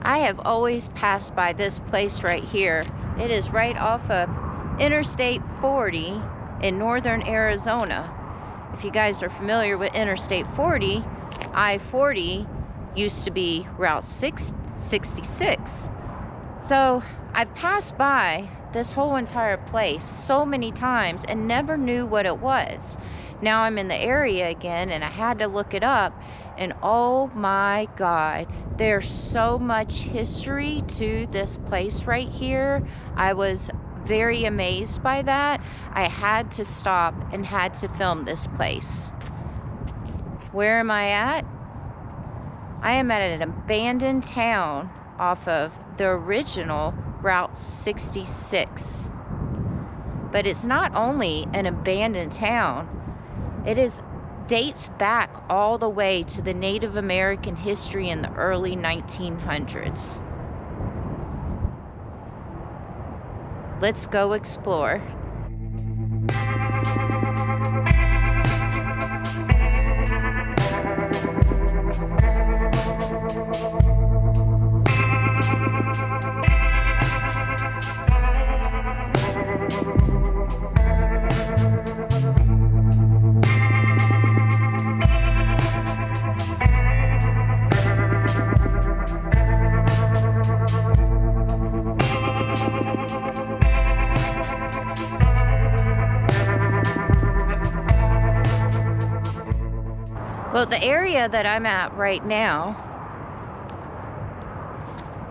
I have always passed by this place right here. It is right off of Interstate 40 in northern Arizona. If you guys are familiar with Interstate 40, I-40 used to be Route 66. So I've passed by this whole entire place so many times and never knew what it was. Now I'm in the area again and I had to look it up, and oh my God, there's so much history to this place right here. I was very amazed by that. I had to stop and had to film this place. Where am I at? I am at an abandoned town off of the original Route 66. But it's not only an abandoned town, it dates back all the way to the Native American history in the early 1900s. Let's go explore. Well, the area that I'm at right now,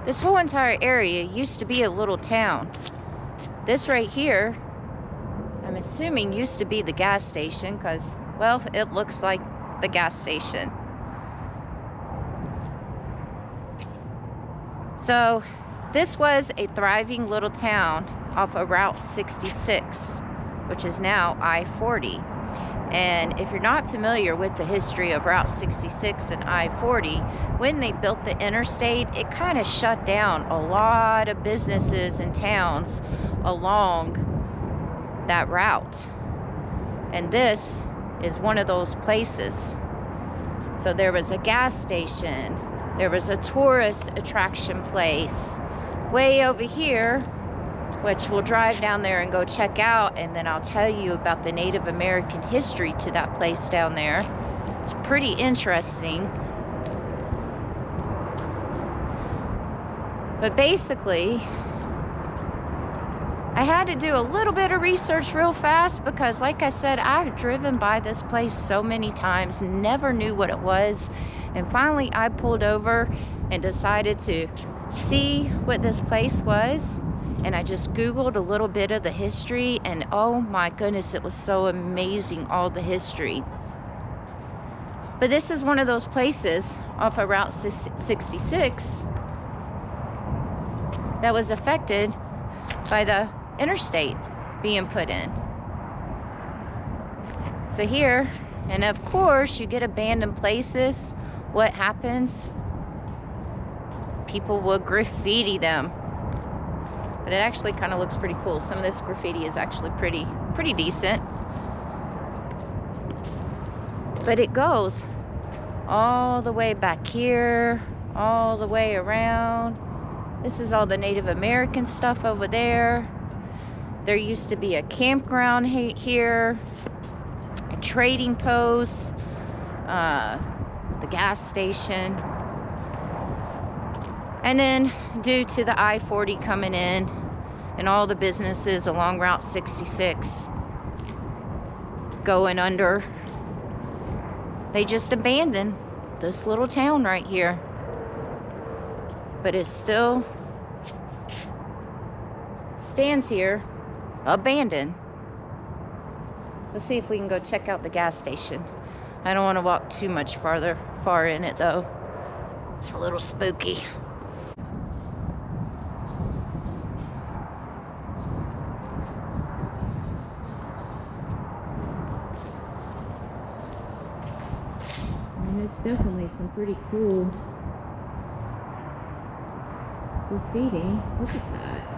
this whole entire area used to be a little town. This right here, I'm assuming used to be the gas station because, well, it looks like the gas station. So this was a thriving little town off of Route 66, which is now I-40. And if you're not familiar with the history of Route 66 and I-40, when they built the interstate, it kind of shut down a lot of businesses and towns along that route. And this is one of those places. So there was a gas station, there was a tourist attraction place way over here, which we'll drive down there and go check out, and then I'll tell you about the Native American history to that place down there. It's pretty interesting. But basically, I had to do a little bit of research real fast because, like I said, I've driven by this place so many times, never knew what it was, and finally I pulled over and decided to see what this place was. And I just Googled a little bit of the history, and oh my goodness, it was so amazing, all the history. But this is one of those places off of Route 66 that was affected by the interstate being put in. So here, and of course, you get abandoned places. What happens? People will graffiti them. But it actually kind of looks pretty cool. Some of this graffiti is actually pretty decent. But it goes all the way back here, all the way around. This is all the Native American stuff over there. There used to be a campground here, a trading post, the gas station. And then due to the I-40 coming in and all the businesses along Route 66 going under, they just abandoned this little town right here. But it still stands here abandoned. Let's see if we can go check out the gas station. I don't want to walk too much far in it though. It's a little spooky. It's definitely some pretty cool graffiti. Look at that.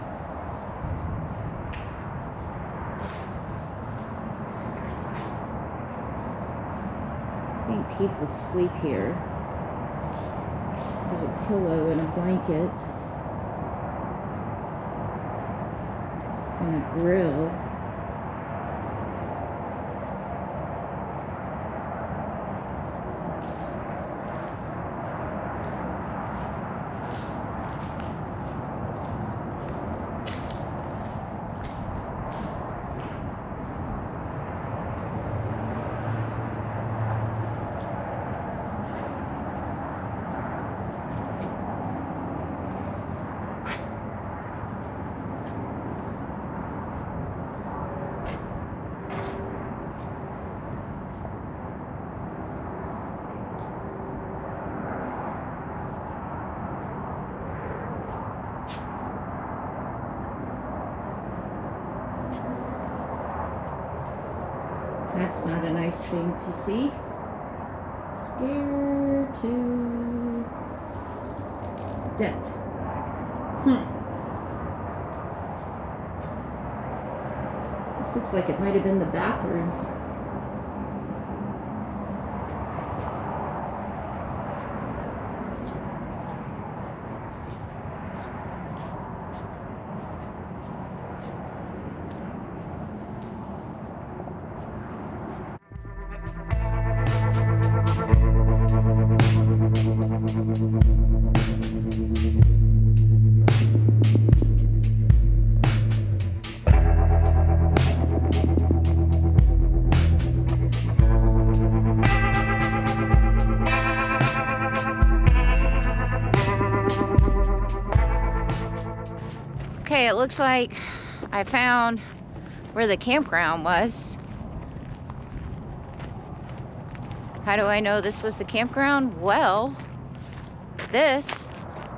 I think people sleep here. There's a pillow and a blanket and a grill. That's not a nice thing to see. Scared to death. This looks like it might have been the bathrooms. Okay, it looks like I found where the campground was. How do I know this was the campground? Well, this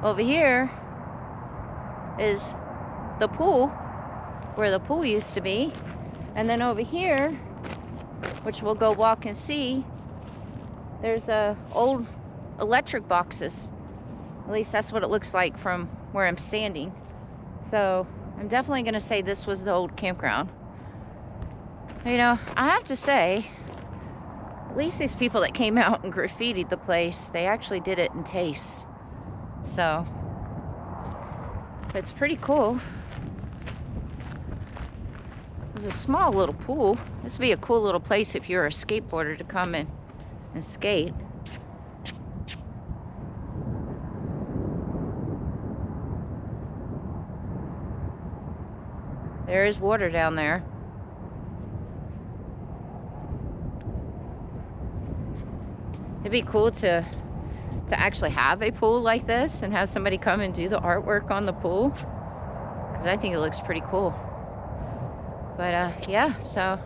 over here is the pool, where the pool used to be. And then over here, which we'll go walk and see, there's the old electric boxes. At least that's what it looks like from where I'm standing. So I'm definitely going to say this was the old campground. You know, I have to say, at least these people that came out and graffitied the place, they actually did it in taste. So it's pretty cool. It's a small little pool. This would be a cool little place if you're a skateboarder to come in and skate. There is water down there. It'd be cool to actually have a pool like this and have somebody come and do the artwork on the pool, because I think it looks pretty cool. But yeah, so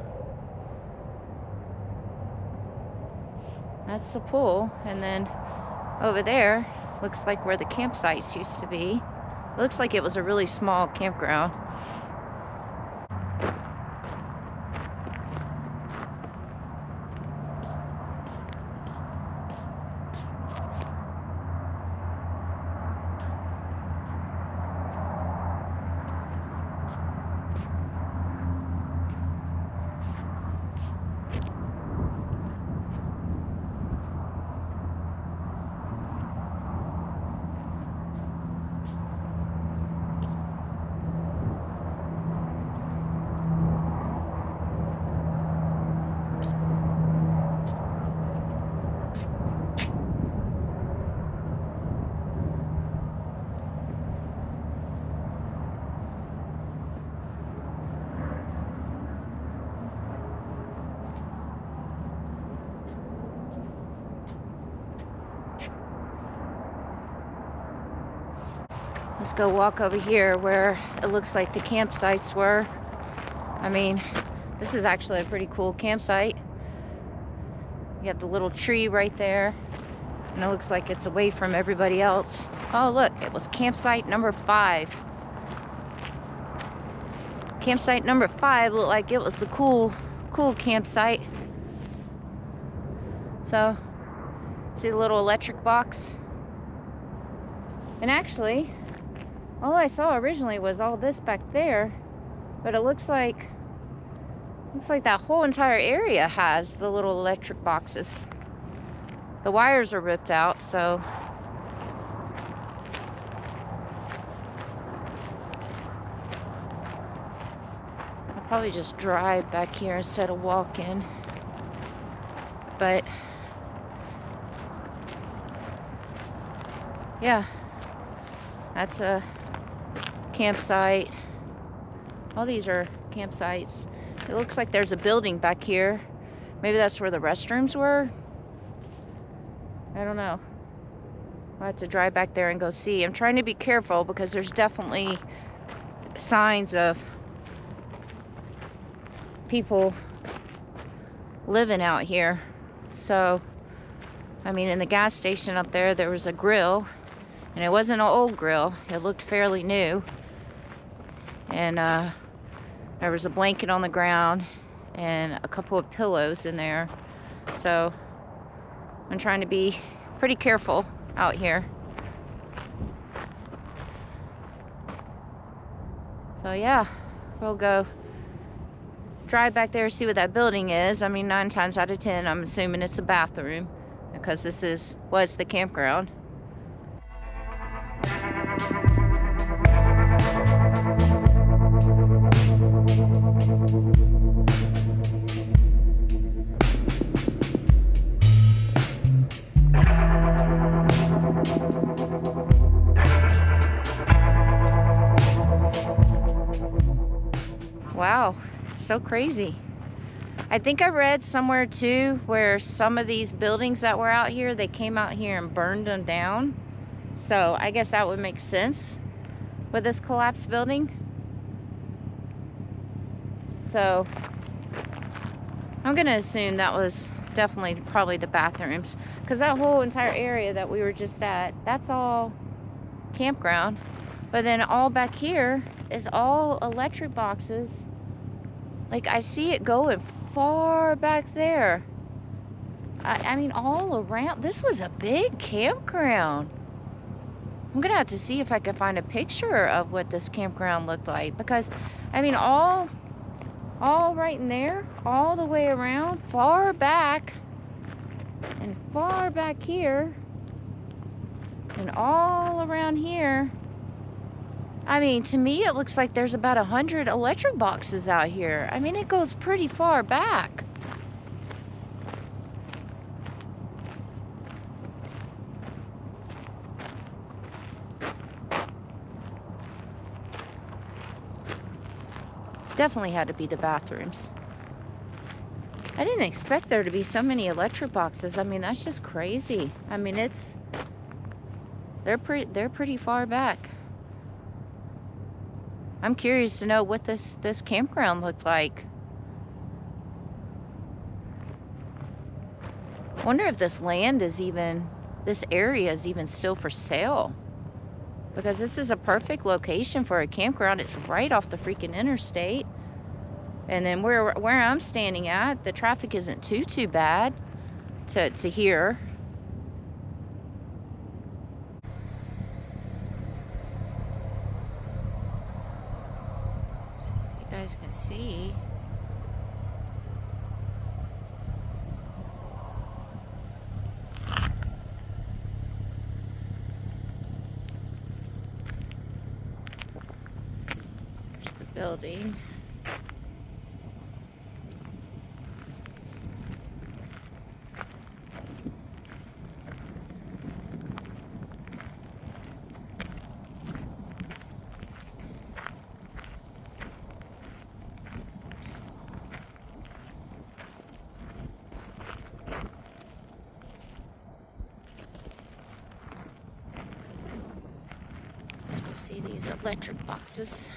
that's the pool. And then over there looks like where the campsites used to be. It looks like it was a really small campground. Let's go walk over here where it looks like the campsites were. I mean, this is actually a pretty cool campsite. You got the little tree right there, and it looks like it's away from everybody else. Oh, look, it was campsite number 5. Campsite number 5 looked like it was the cool campsite. So, see the little electric box? And actually, all I saw originally was all this back there, but it looks like that whole entire area has the little electric boxes. The wires are ripped out, so Probably just drive back here instead of walking. But yeah, that's a campsite. All these are campsites. It looks like there's a building back here. Maybe that's where the restrooms were. I don't know. I'll have to drive back there and go see. I'm trying to be careful because there's definitely signs of people living out here. So, I mean, in the gas station up there, there was a grill, and it wasn't an old grill. It looked fairly new. And there was a blanket on the ground and a couple of pillows in there. So, I'm trying to be pretty careful out here. So yeah, we'll go drive back there, see what that building is. I mean, 9 times out of 10, I'm assuming it's a bathroom because this was the campground. Wow, so crazy. I think I read somewhere too where some of these buildings that were out here, they came out here and burned them down. So I guess that would make sense with this collapsed building. So I'm gonna assume that was definitely probably the bathrooms, because that whole entire area that we were just at, that's all campground. But then all back here is all electric boxes. Like, I see it going far back there. I mean, all around. This was a big campground. I'm gonna have to see if I can find a picture of what this campground looked like, because I mean, all right in there, all the way around, far back, and far back here, and all around here. I mean, to me, it looks like there's about 100 electric boxes out here. I mean, it goes pretty far back. Definitely had to be the bathrooms. I didn't expect there to be so many electric boxes. I mean, that's just crazy. I mean, they're pretty far back. I'm curious to know what this campground looked like. I wonder if this area is even still for sale. Because this is a perfect location for a campground. It's right off the freaking interstate. And then where I'm standing at, the traffic isn't too bad to here. You guys can see. There's the building. Let's go see these electric boxes.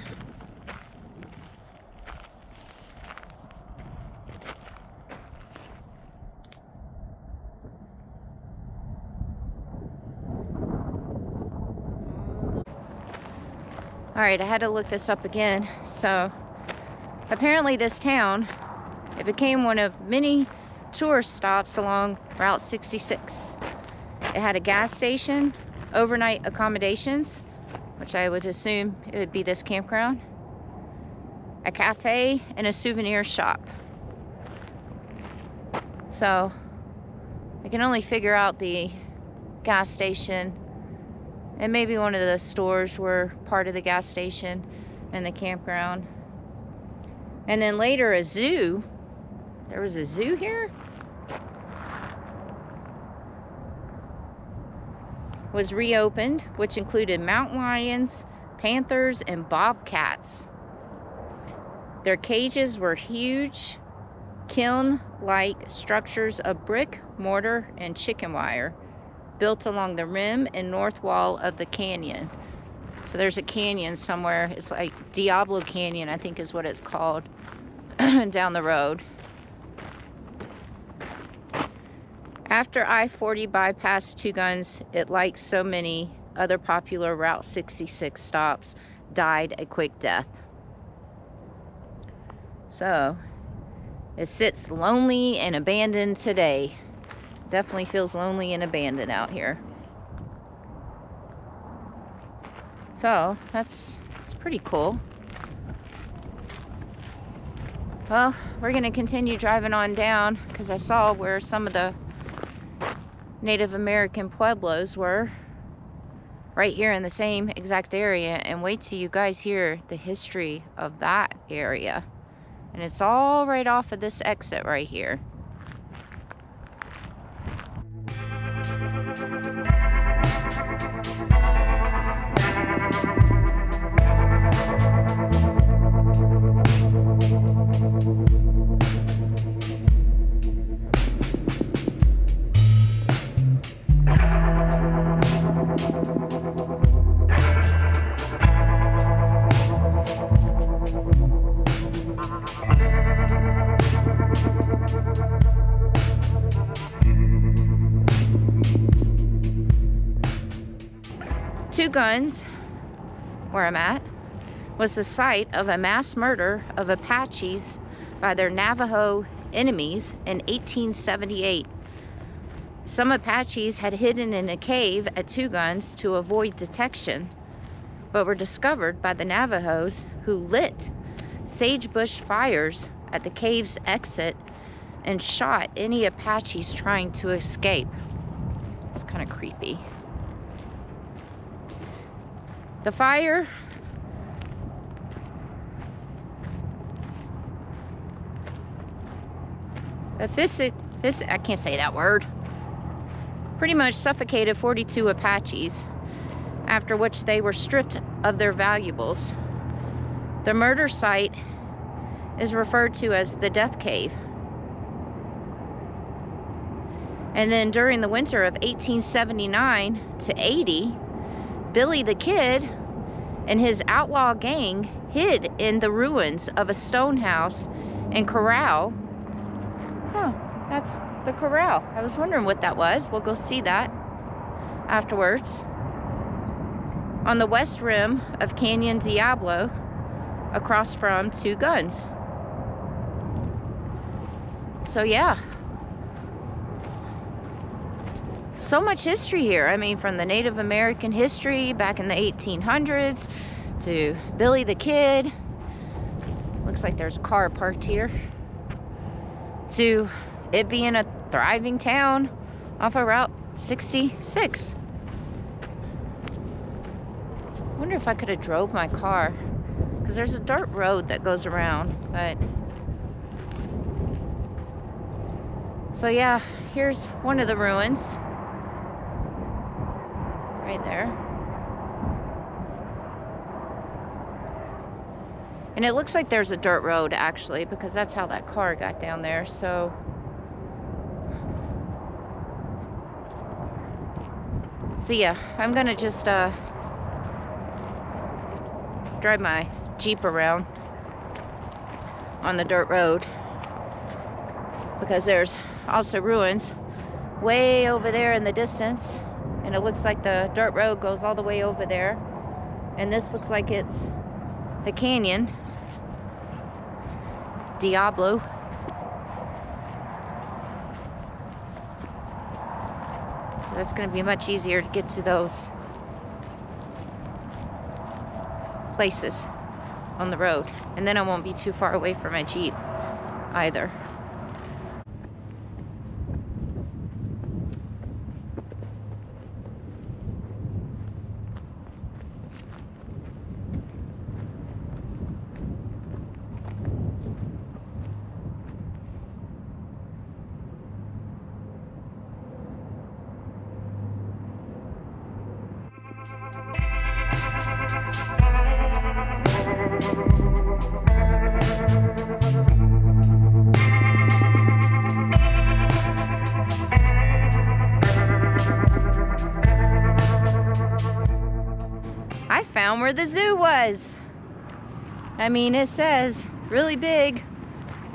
All right, I had to look this up again. So apparently this town, it became one of many tourist stops along Route 66. It had a gas station, overnight accommodations, which I would assume it would be this campground, a cafe, and a souvenir shop. So I can only figure out the gas station, and maybe one of the stores were part of the gas station and the campground. And then later a zoo. There was a zoo here? Was reopened, which included mountain lions, panthers, and bobcats. Their cages were huge, kiln-like structures of brick, mortar, and chicken wire, built along the rim and north wall of the canyon. So there's a canyon somewhere. It's like Diablo Canyon, I think is what it's called, down the road. After I-40 bypassed Two Guns, it, like so many other popular Route 66 stops, died a quick death. So, it sits lonely and abandoned today. Definitely feels lonely and abandoned out here. So, it's pretty cool. Well, we're going to continue driving on down because I saw where some of the Native American pueblos were, right here in the same exact area. And wait till you guys hear the history of that area. And it's all right off of this exit right here. Two Guns, where I'm at, was the site of a mass murder of Apaches by their Navajo enemies in 1878. Some Apaches had hidden in a cave at Two Guns to avoid detection, but were discovered by the Navajos, who lit sagebush fires at the cave's exit and shot any Apaches trying to escape. It's kind of creepy. The fire I can't say that word. Pretty much suffocated 42 Apaches, after which they were stripped of their valuables. The murder site is referred to as the Death Cave. And then during the winter of 1879 to 80, Billy the Kid and his outlaw gang hid in the ruins of a stone house and corral. Huh, that's the corral. I was wondering what that was. We'll go see that afterwards. On the west rim of Canyon Diablo, across from Two Guns. So yeah. So much history here. I mean, from the Native American history back in the 1800s to Billy the Kid. Looks like there's a car parked here. To it being a thriving town off of Route 66. I wonder if I could have drove my car, because there's a dirt road that goes around, but so yeah, here's one of the ruins. Right there. And it looks like there's a dirt road actually, because that's how that car got down there. So yeah, I'm gonna just drive my Jeep around on the dirt road, because there's also ruins way over there in the distance. And it looks like the dirt road goes all the way over there. And this looks like it's the canyon. Diablo. So that's going to be much easier to get to those places on the road. And then I won't be too far away from my Jeep either. I found where the zoo was. I mean, it says really big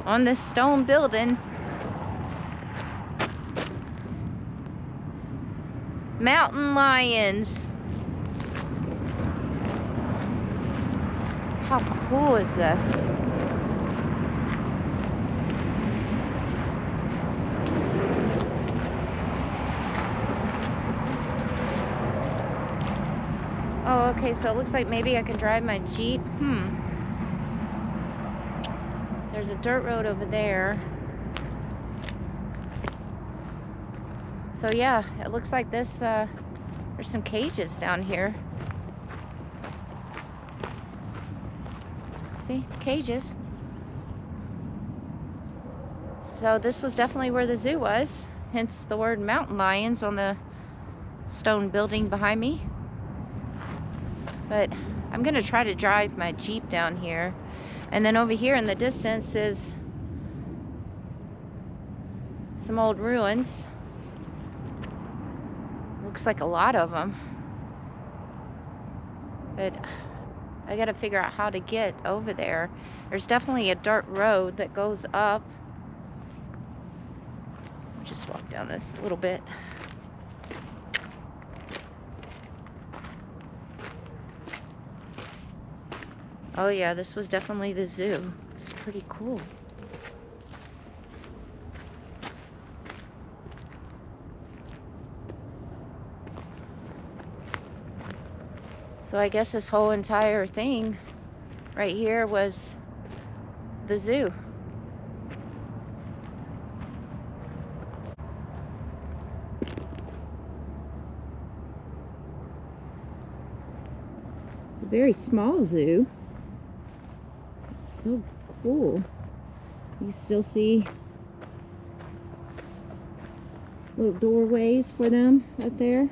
on this stone building, mountain lions. How cool is this? Oh, okay, so it looks like maybe I can drive my Jeep. There's a dirt road over there. So yeah, it looks like this, there's some cages down here. See, cages. So this was definitely where the zoo was, hence the word mountain lions on the stone building behind me. But I'm gonna try to drive my Jeep down here. And then over here in the distance is some old ruins. Looks like a lot of them. But I gotta figure out how to get over there. There's definitely a dirt road that goes up. Just walk down this a little bit. Oh yeah, this was definitely the zoo. It's pretty cool. So I guess this whole entire thing right here was the zoo. It's a very small zoo. It's so cool. You still see little doorways for them up there.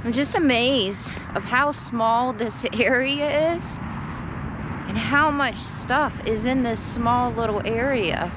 I'm just amazed of how small this area is and how much stuff is in this small little area.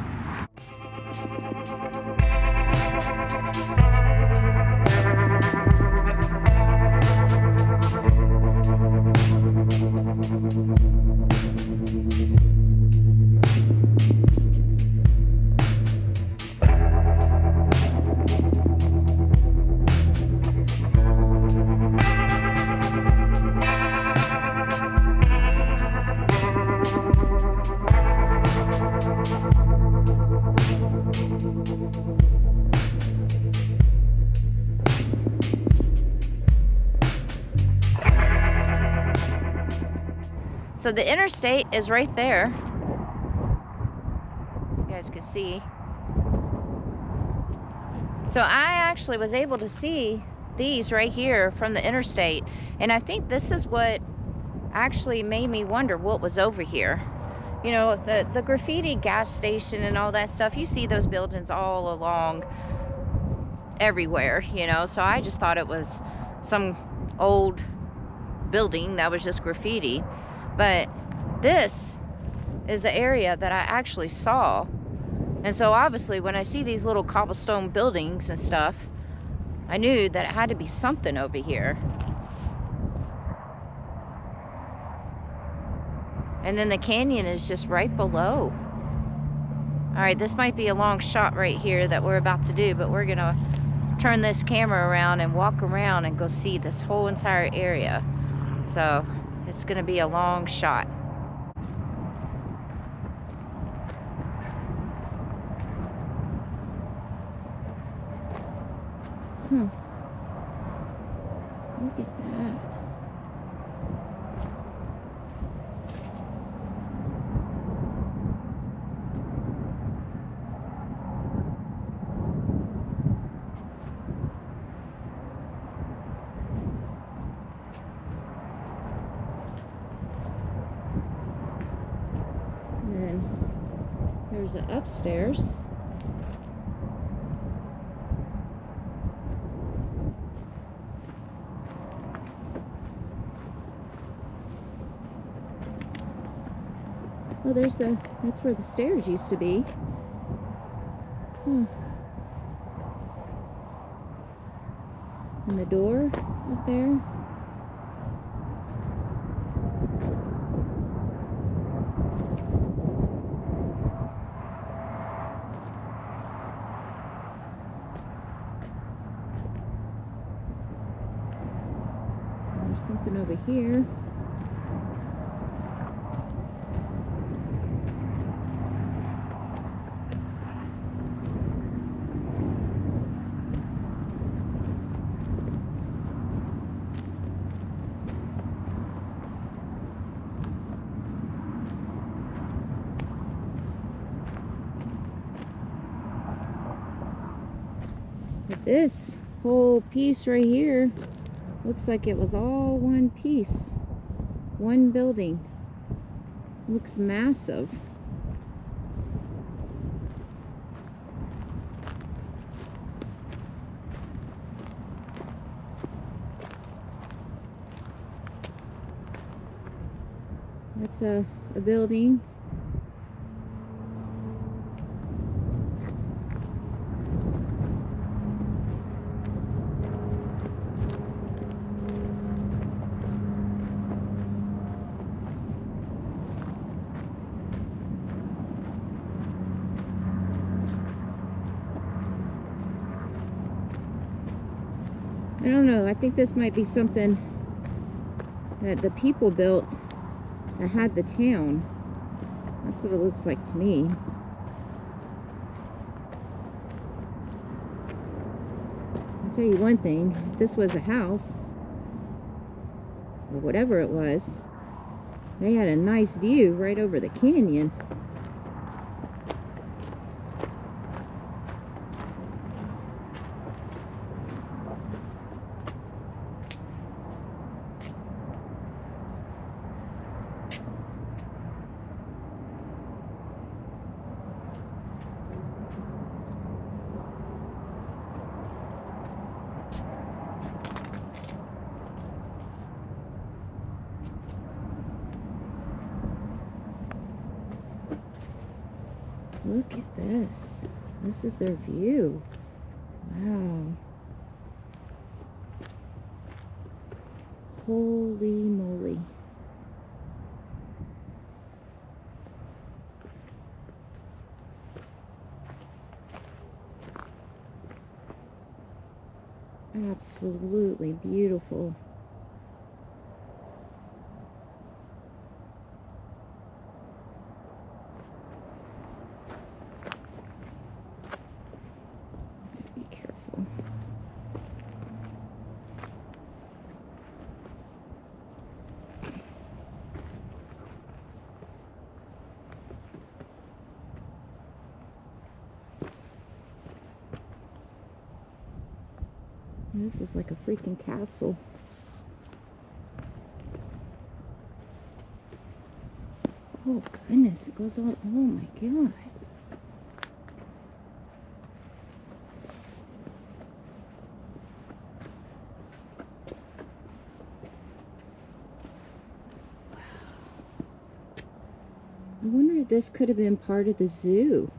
So the interstate is right there. You guys can see. So I actually was able to see these right here from the interstate. And I think this is what actually made me wonder what was over here. You know, the graffiti gas station and all that stuff, you see those buildings all along everywhere, you know. So I just thought it was some old building that was just graffiti. But this is the area that I actually saw. And so obviously when I see these little cobblestone buildings and stuff, I knew that it had to be something over here. And then the canyon is just right below. All right, this might be a long shot right here that we're about to do, but we're gonna turn this camera around and walk around and go see this whole entire area. So it's gonna be a long shot. Look at that. And then there's the upstairs. Oh, that's where the stairs used to be. And the door up there. There's something over here. But this whole piece right here looks like it was all one piece, one building. Looks massive. That's a building. I don't know, I think this might be something that the people built that had the town. That's what it looks like to me. I'll tell you one thing, if this was a house, or whatever it was, they had a nice view right over the canyon. Look at this. This is their view. Wow. Holy moly. Absolutely beautiful. Be careful. This is like a freaking castle. Oh goodness, it goes all, oh my god. Wow. I wonder if this could have been part of the zoo.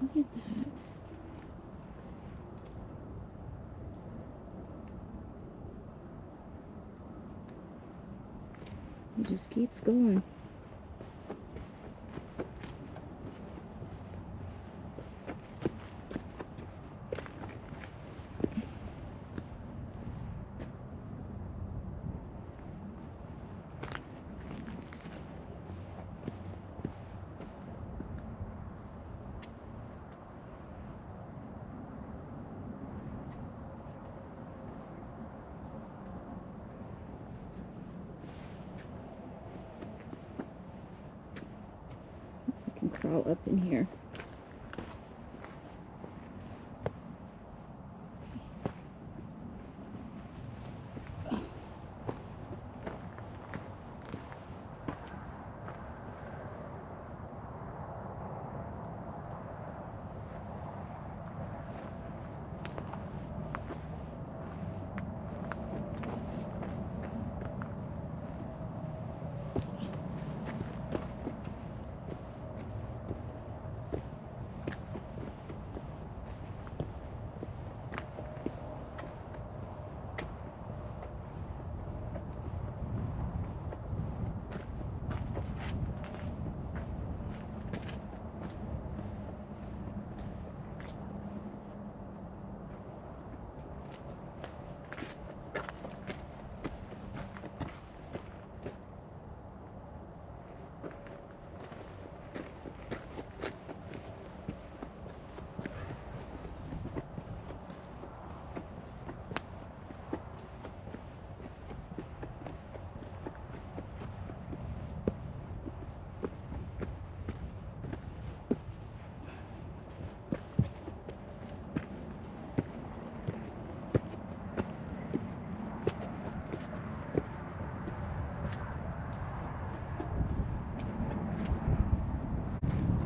Look at that. It just keeps going. I can crawl up in here.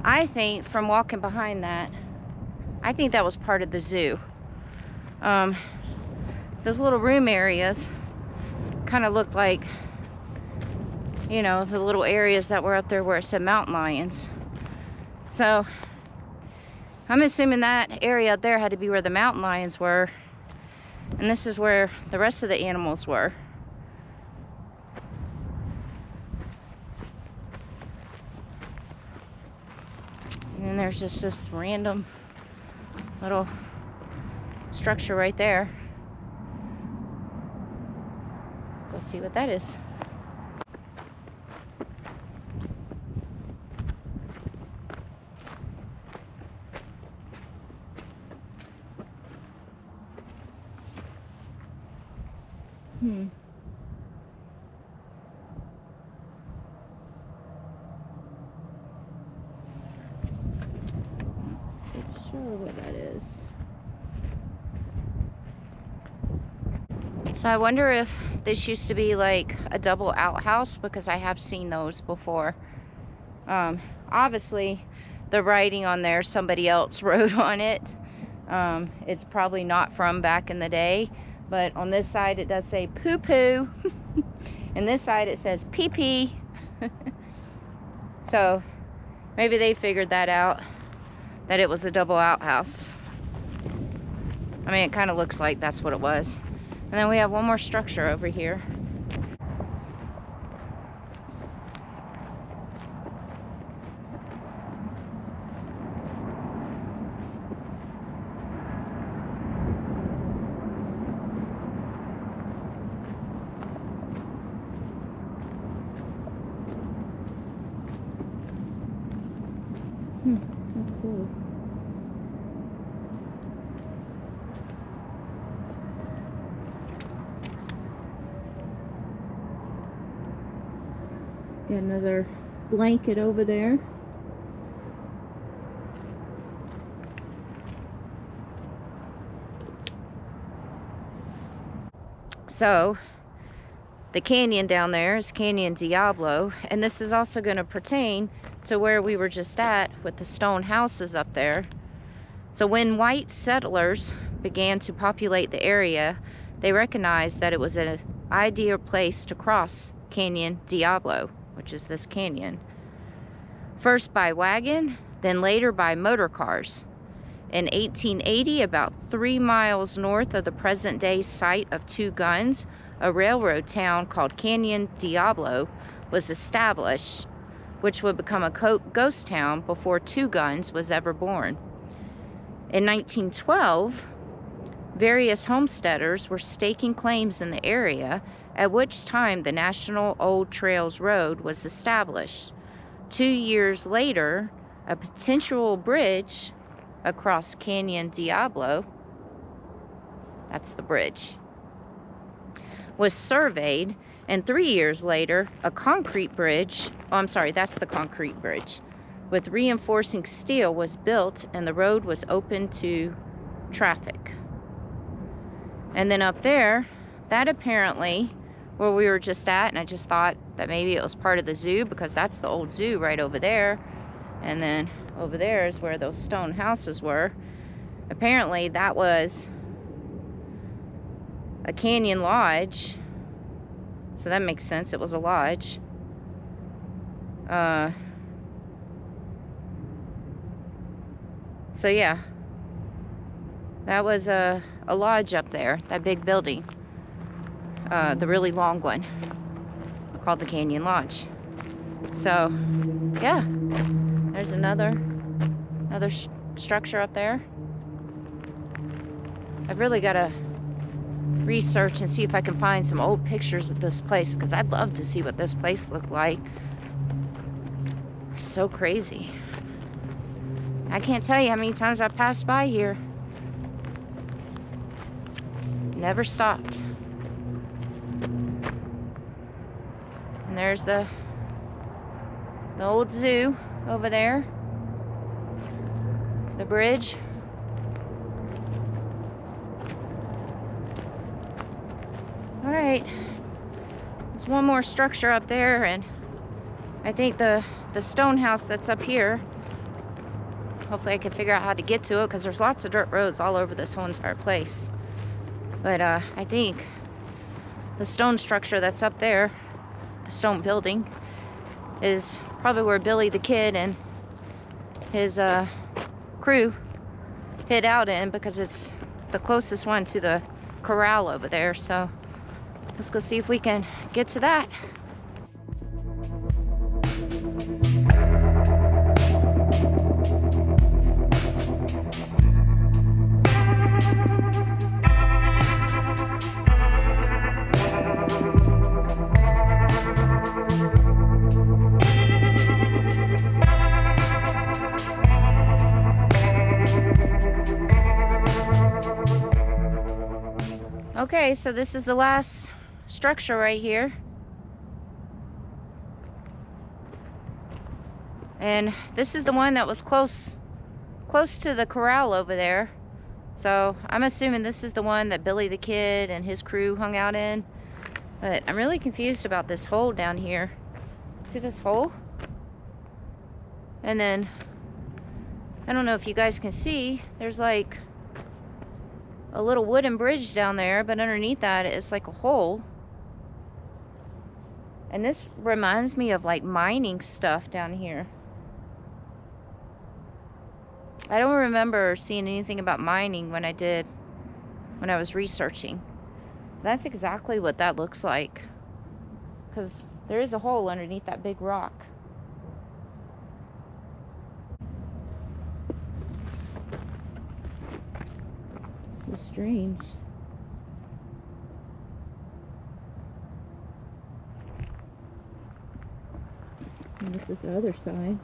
I think from walking behind that, I think that was part of the zoo. Those little room areas kind of looked like, you know, the little areas that were up there where it said mountain lions. So I'm assuming that area up there had to be where the mountain lions were, and this is where the rest of the animals were. And then there's just this random little structure right there. Go see what that is. Not sure what that is. So I wonder if this used to be like a double outhouse, because I have seen those before. Obviously the writing on there, somebody else wrote on it. It's probably not from back in the day, but on this side it does say poo poo and this side it says pee pee. So maybe they figured that out, that it was a double outhouse. I mean, it kind of looks like that's what it was. And then we have one more structure over here. How cool. Got another blanket over there. So The canyon down there is Canyon Diablo, and this is also going to pertain to where we were just at with the stone houses up there. So when white settlers began to populate the area, they recognized that it was an ideal place to cross Canyon Diablo, which is this canyon. First by wagon, then later by motor cars. In 1880, about 3 miles north of the present-day site of Two Guns, a railroad town called Canyon Diablo was established, which would become a ghost town before Two Guns was ever born. In 1912, various homesteaders were staking claims in the area, at which time the National Old Trails Road was established. 2 years later, a potential bridge across Canyon Diablo, that's the bridge, was surveyed, and 3 years later, a concrete bridge, that's the concrete bridge, with reinforcing steel was built, and the road was open to traffic. And then up there, that apparently, where we were just at, and I just thought that maybe it was part of the zoo, because that's the old zoo right over there, and then over there is where those stone houses were. Apparently that was a canyon lodge, so that makes sense, it was a lodge. So yeah, that was a lodge up there, that big building, the really long one, called the Canyon Lodge. So yeah, there's another structure up there. I've really got to research and see if I can find some old pictures of this place, because I'd love to see what this place looked like. It's so crazy. I can't tell you how many times I've passed by here. Never stopped. And there's the old zoo over there. The bridge. Alright. There's one more structure up there, and I think the stone house that's up here, hopefully I can figure out how to get to it, because there's lots of dirt roads all over this whole entire place. But I think the stone structure that's up there, the stone building, is probably where Billy the Kid and his crew hid out in, because it's the closest one to the corral over there. So let's go see if we can get to that. Okay, so this is the last structure right here. And this is the one that was close to the corral over there. So I'm assuming this is the one that Billy the Kid and his crew hung out in. But I'm really confused about this hole down here. See this hole? And then, I don't know if you guys can see, there's like a little wooden bridge down there, but underneath that it's like a hole. And this reminds me of like mining stuff down here. I don't remember seeing anything about mining when I was researching. That's exactly what that looks like, because there is a hole underneath that big rock. So strange. And this is the other side.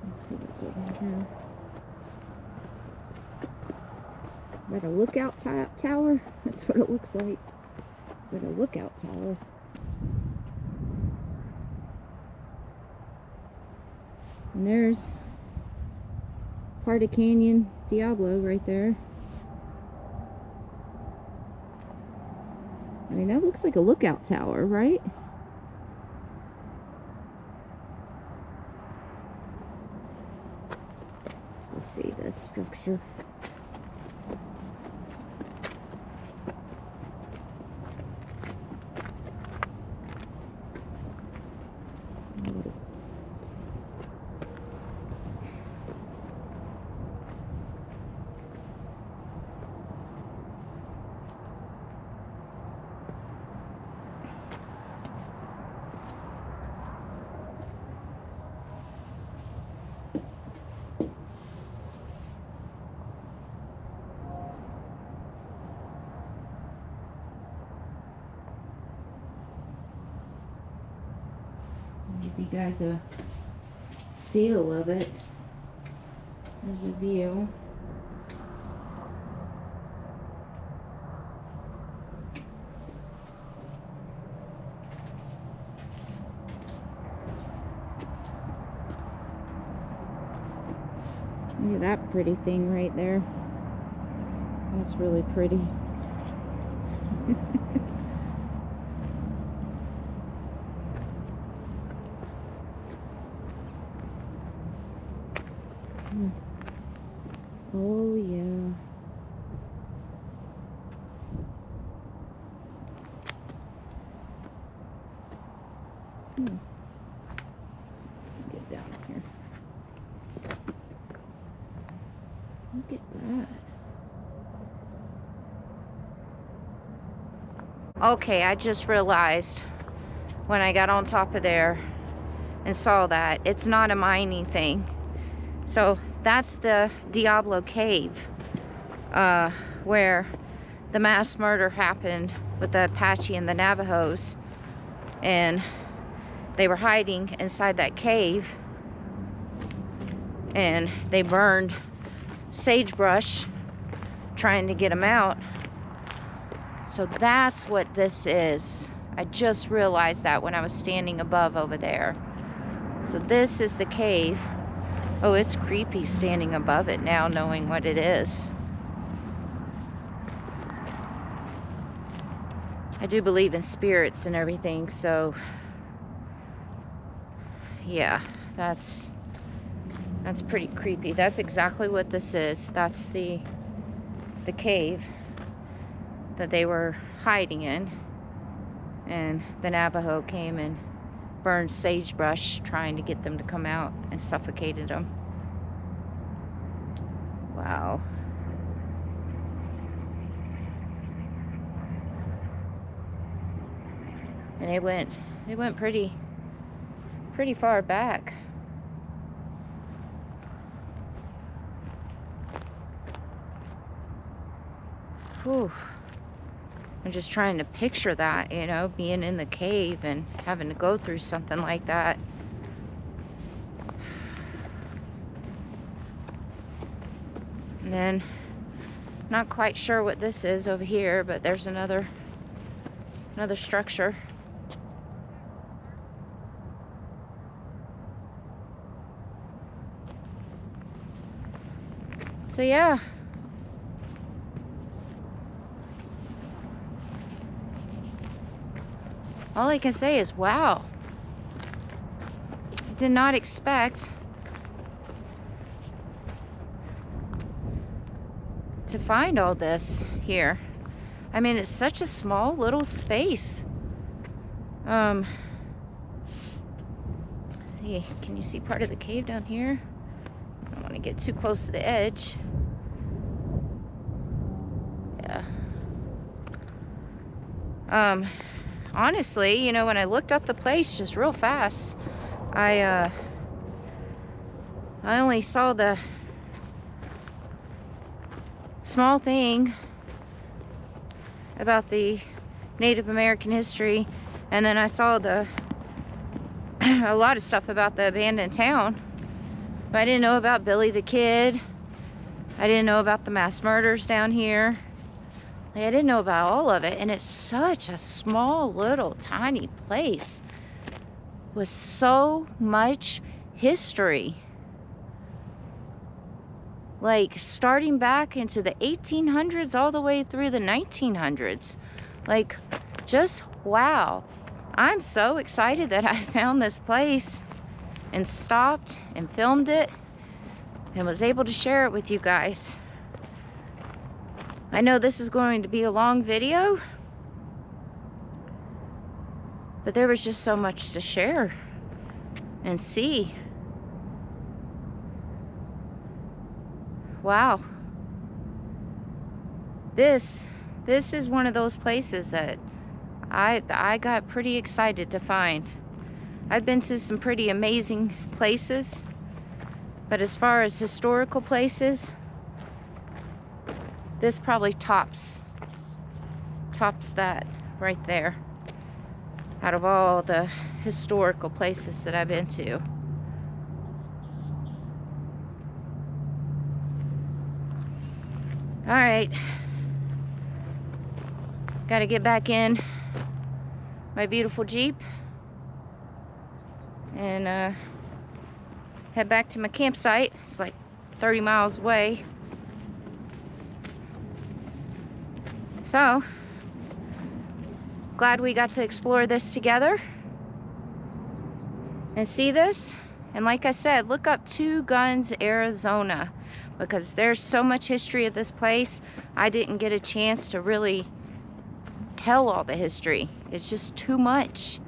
Let's see what's over here. Is that a lookout tower? That's what it looks like. It's like a lookout tower. And there's part of Canyon Diablo right there. I mean, that looks like a lookout tower, right? Let's go see this structure. Give you guys a feel of it. There's the view. Look at that pretty thing right there. That's really pretty. Oh yeah. Get down here. Look at that. Okay, I just realized when I got on top of there and saw that it's not a mining thing. So that's the Diablo Cave, where the mass murder happened with the Apache and the Navajos, and they were hiding inside that cave, and they burned sagebrush trying to get them out. So that's what this is. I just realized that when I was standing above over there. So this is the cave. Oh, it's creepy standing above it now, knowing what it is. I do believe in spirits and everything, so yeah, that's pretty creepy. That's exactly what this is. That's the cave that they were hiding in, and the Navajo came and burned sagebrush trying to get them to come out and suffocated them. Wow. And it went pretty far back. Whew. I'm just trying to picture that, you know, being in the cave and having to go through something like that. And then, not quite sure what this is over here, but there's another structure. So yeah. All I can say is, wow. I did not expect to find all this here. I mean, it's such a small little space. See, can you see part of the cave down here? I don't want to get too close to the edge. Yeah. Honestly, you know, when I looked up the place just real fast, I only saw the small thing about the Native American history, and then I saw a lot of stuff about the abandoned town, but I didn't know about Billy the Kid. I didn't know about the mass murders down here. Like, I didn't know about all of it, and it's such a small little tiny place with so much history. like starting back into the 1800s all the way through the 1900s. Like, just wow. I'm so excited that I found this place and stopped and filmed it and was able to share it with you guys. I know this is going to be a long video, but there was just so much to share and see. Wow. This is one of those places that I got pretty excited to find. I've been to some pretty amazing places, but as far as historical places, this probably tops that right there, out of all the historical places that I've been to. All right, gotta get back in my beautiful Jeep and head back to my campsite. It's like 30 miles away. So, glad we got to explore this together and see this. And like I said, look up Two Guns, Arizona, because there's so much history of this place. I didn't get a chance to really tell all the history. It's just too much.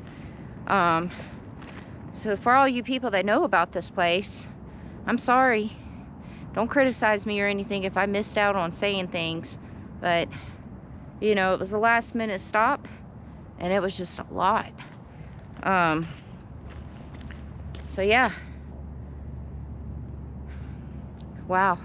So for all you people that know about this place, I'm sorry. Don't criticize me or anything if I missed out on saying things, but you know, it was a last minute stop and it was just a lot. So yeah. Wow.